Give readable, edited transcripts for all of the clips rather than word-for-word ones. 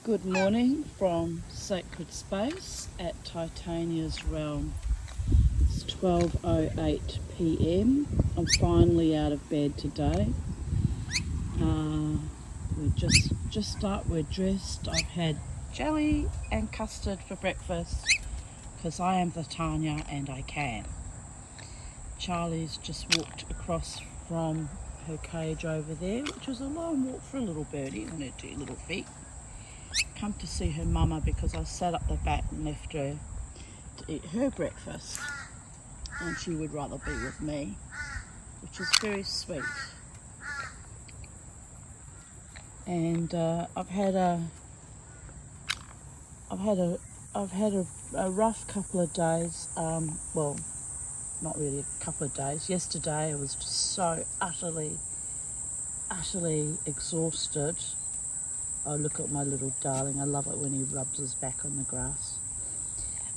Good morning from Sacred Space at Titania's Realm. It's 12:08 p.m. I'm finally out of bed today. We're just up, we're dressed. I've had jelly and custard for breakfast because I am the Tanya and I can. Charlie's just walked across from her cage over there, which was a long walk for a little birdie on her two little feet. Come to see her mama because I sat up the back and left her to eat her breakfast, and she would rather be with me, which is very sweet. And I've had a rough couple of days. Well, not really a couple of days. Yesterday I was just so utterly exhausted. Oh, look at my little darling. I love it when he rubs his back on the grass.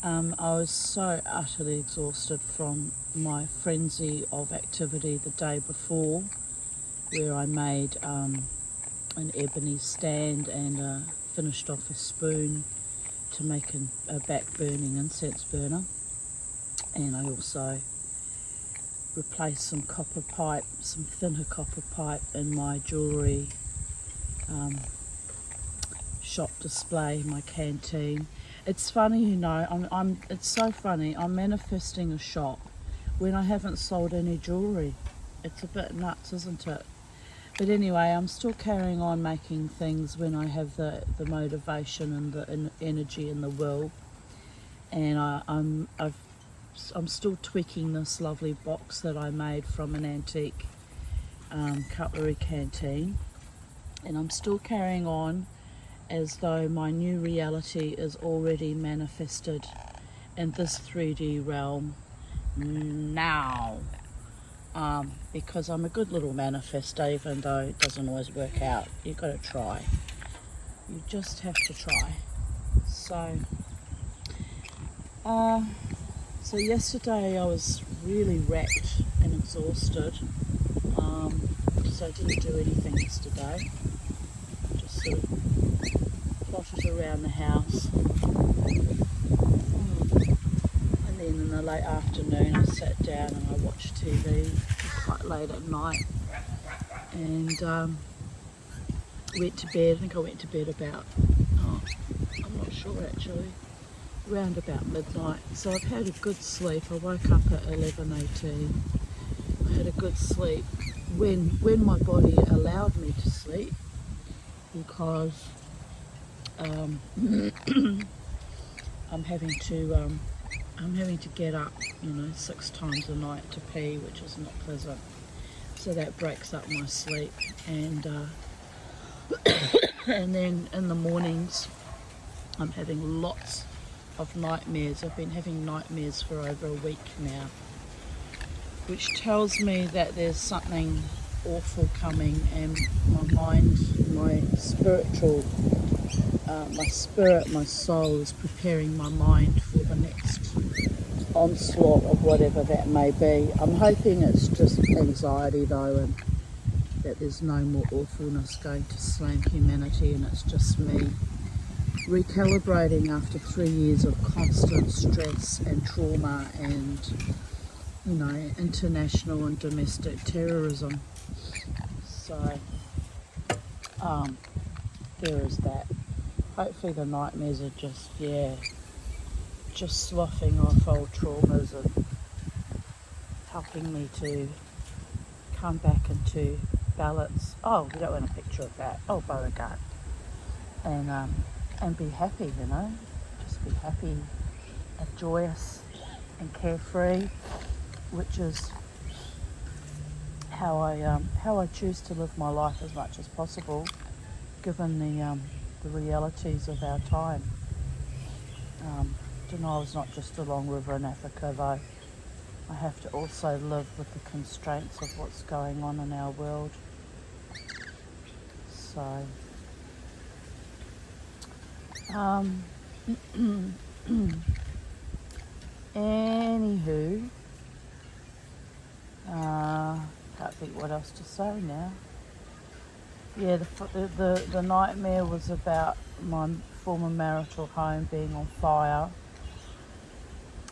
I was so utterly exhausted from my frenzy of activity the day before, where I made an ebony stand and finished off a spoon to make a back burning incense burner. And I also replaced some thinner copper pipe in my jewellery shop display, my canteen. It's funny, it's so funny. I'm manifesting a shop when I haven't sold any jewellery. It's a bit nuts, isn't it? But anyway, I'm still carrying on making things when I have the motivation and the energy and the will. And I'm still tweaking this lovely box that I made from an antique cutlery canteen, and I'm still carrying on as though my new reality is already manifested in this 3D realm now, because I'm a good little manifester, even though it doesn't always work out. You've got to try. You just have to try. So yesterday I was really wrecked and exhausted, so I didn't do anything yesterday. Just sort of plotted around the house. And then in the late afternoon I sat down and I watched TV quite late at night, and went to bed. I think I went to bed about, I'm not sure actually, around about midnight. So I've had a good sleep. I woke up at 11:18. I had a good sleep when my body allowed me to sleep, because I'm having to get up 6 times a night to pee, which is not pleasant. So that breaks up my sleep, and and then in the mornings I'm having lots of nightmares. I've been having nightmares for over a week now, which tells me that there's something awful coming, and my mind, my spiritual, my soul is preparing my mind for the next onslaught of whatever that may be. I'm hoping it's just anxiety though, and that there's no more awfulness going to slam humanity, and it's just me recalibrating after 3 years of constant stress and trauma and international and domestic terrorism. So there is that. Hopefully the nightmares are just sloughing off old traumas and helping me to come back into balance. Oh, we don't want a picture of that. Oh, Beauregard. And be happy, just be happy and joyous and carefree, which is how I choose to live my life as much as possible, given the realities of our time. Denial is not just a long river in Africa, though. I have to also live with the constraints of what's going on in our world. So anywho, can't think what else to say now. Yeah, the nightmare was about my former marital home being on fire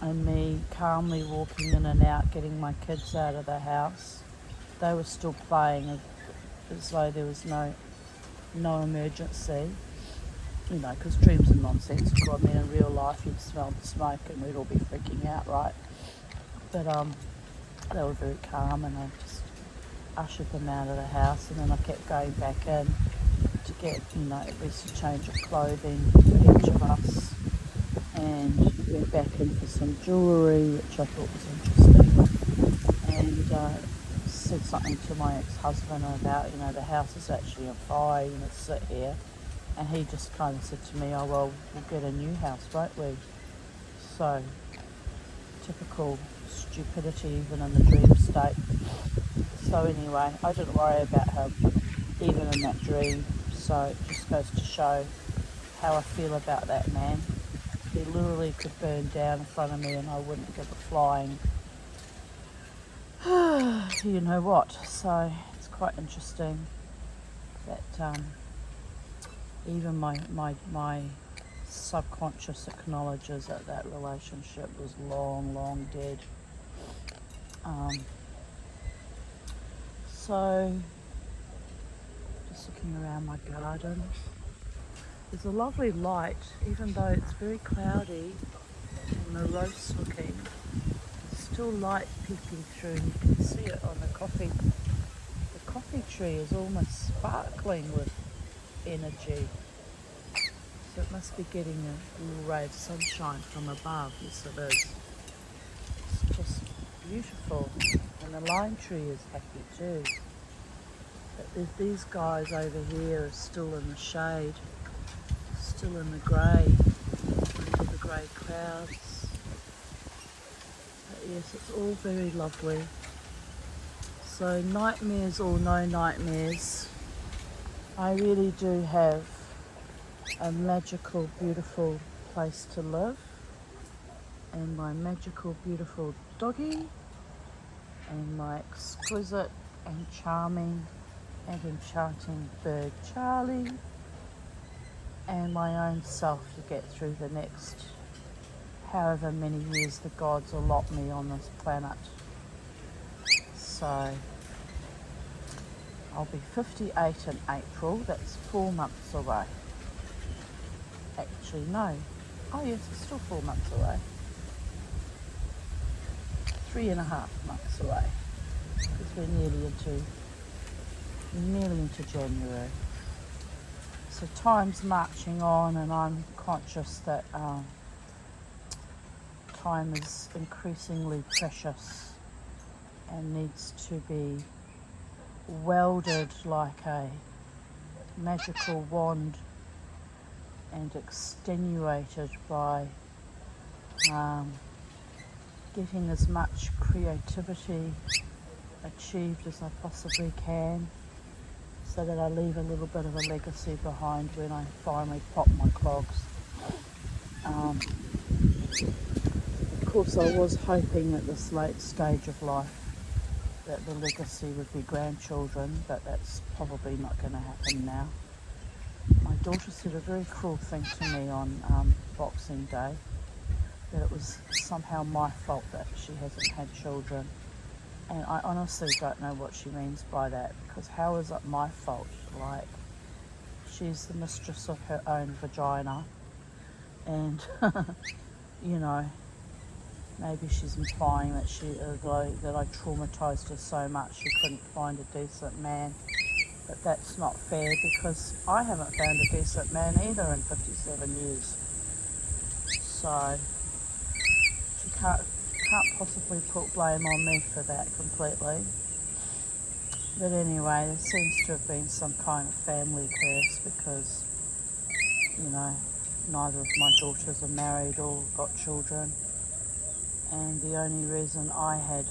and me calmly walking in and out, getting my kids out of the house. They were still playing as though there was no emergency, you know, because dreams are nonsensical. I mean, in real life, you'd smell the smoke and we'd all be freaking out, right? But they were very calm, and I just ushered them out of the house, and then I kept going back in to get, you know, at least a change of clothing for each of us, and went back in for some jewellery, which I thought was interesting, and said something to my ex-husband about, you know, the house is actually on fire, you know, sit here. And he just kind of said to me, oh, well, we'll get a new house, won't we? So, typical stupidity even in the dream state. So anyway, I didn't worry about him, even in that dream. So it just goes to show how I feel about that man. He literally could burn down in front of me and I wouldn't give a flying you know what. So it's quite interesting that even my subconscious acknowledges that that relationship was long dead. So just looking around my garden, there's a lovely light, even though it's very cloudy and morose looking. There's still light peeking through, and you can see it on the coffee. The coffee tree is almost sparkling with energy. So it must be getting a little ray of sunshine from above. Yes, it is. It's just beautiful. And the lime tree is happy too. But these guys over here are still in the shade, still in the grey, under the grey clouds. But yes, it's all very lovely. So nightmares or no nightmares, I really do have a magical, beautiful place to live, and my magical, beautiful doggy, and my exquisite and charming and enchanting bird Charlie, and my own self to get through the next however many years the gods allot me on this planet. So I'll be 58 in April. That's 4 months away. Actually, no. Oh yes, it's still 4 months away. 3.5 months away. Because we're nearly into January. So time's marching on, and I'm conscious that time is increasingly precious and needs to be welded like a magical wand and extenuated by getting as much creativity achieved as I possibly can, so that I leave a little bit of a legacy behind when I finally pop my clogs. Of course, I was hoping at this late stage of life that the legacy would be grandchildren, but that's probably not going to happen now. My daughter said a very cruel thing to me on Boxing Day, that it was somehow my fault that she hasn't had children. And I honestly don't know what she means by that, because how is it my fault? Like, she's the mistress of her own vagina, and you know, maybe she's implying that that I traumatized her so much she couldn't find a decent man. But that's not fair, because I haven't found a decent man either in 57 years. So she can't possibly put blame on me for that completely. But anyway, there seems to have been some kind of family curse, because, you know, neither of my daughters are married or got children. And the only reason I had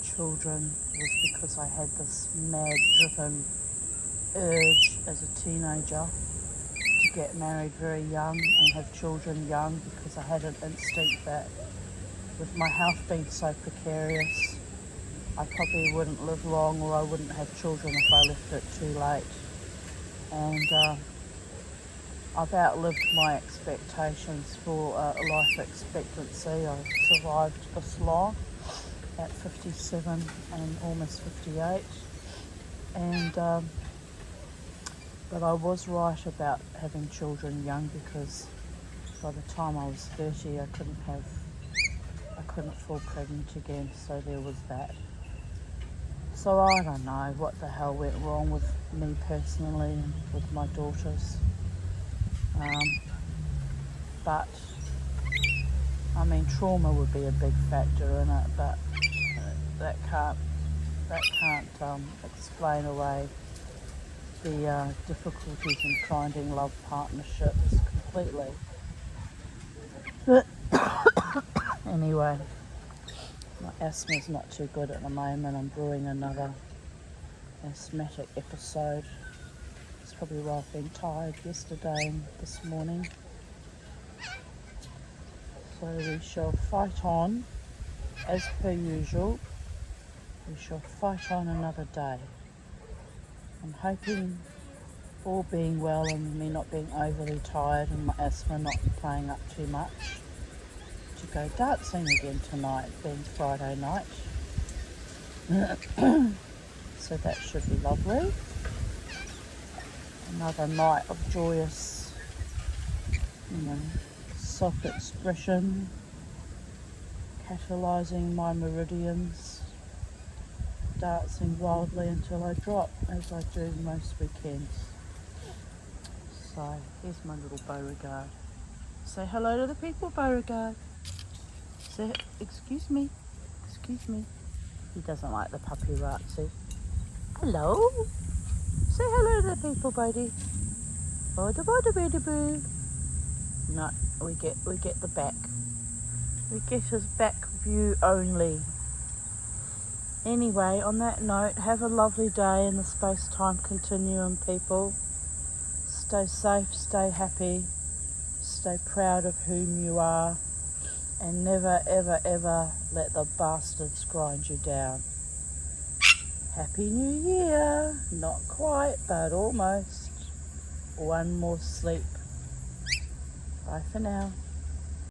children was because I had this mad-driven urge as a teenager to get married very young and have children young, because I had an instinct that with my health being so precarious, I probably wouldn't live long, or I wouldn't have children if I left it too late. And I've outlived my expectations for life expectancy. I've survived this long at 57 and almost 58. And but I was right about having children young, because by the time I was 30, I couldn't fall pregnant again. So there was that. So I don't know what the hell went wrong with me personally and with my daughters. But I mean, trauma would be a big factor in it, but that can't explain away the difficulties in finding love partnerships completely. But anyway, my asthma's not too good at the moment. I'm brewing another asthmatic episode. It's probably why I've been tired yesterday and this morning. So we shall fight on, as per usual. We shall fight on another day. I'm hoping, all being well and me not being overly tired and my asthma not playing up too much, to go dancing again tonight, being Friday night. So that should be lovely. Another night of joyous, self-expression, catalysing my meridians, dancing wildly until I drop, as I do most weekends. So here's my little Beauregard. Say hello to the people, Beauregard. Say, excuse me. He doesn't like the puppy ratsy. Hello. Say hello to the people, Bodie. Boo. No, we get the back. We get his back view only. Anyway, on that note, have a lovely day in the space-time continuum, people. Stay safe, stay happy, stay proud of whom you are, and never, ever, ever let the bastards grind you down. Happy New Year! Not quite, but almost. One more sleep. Bye for now.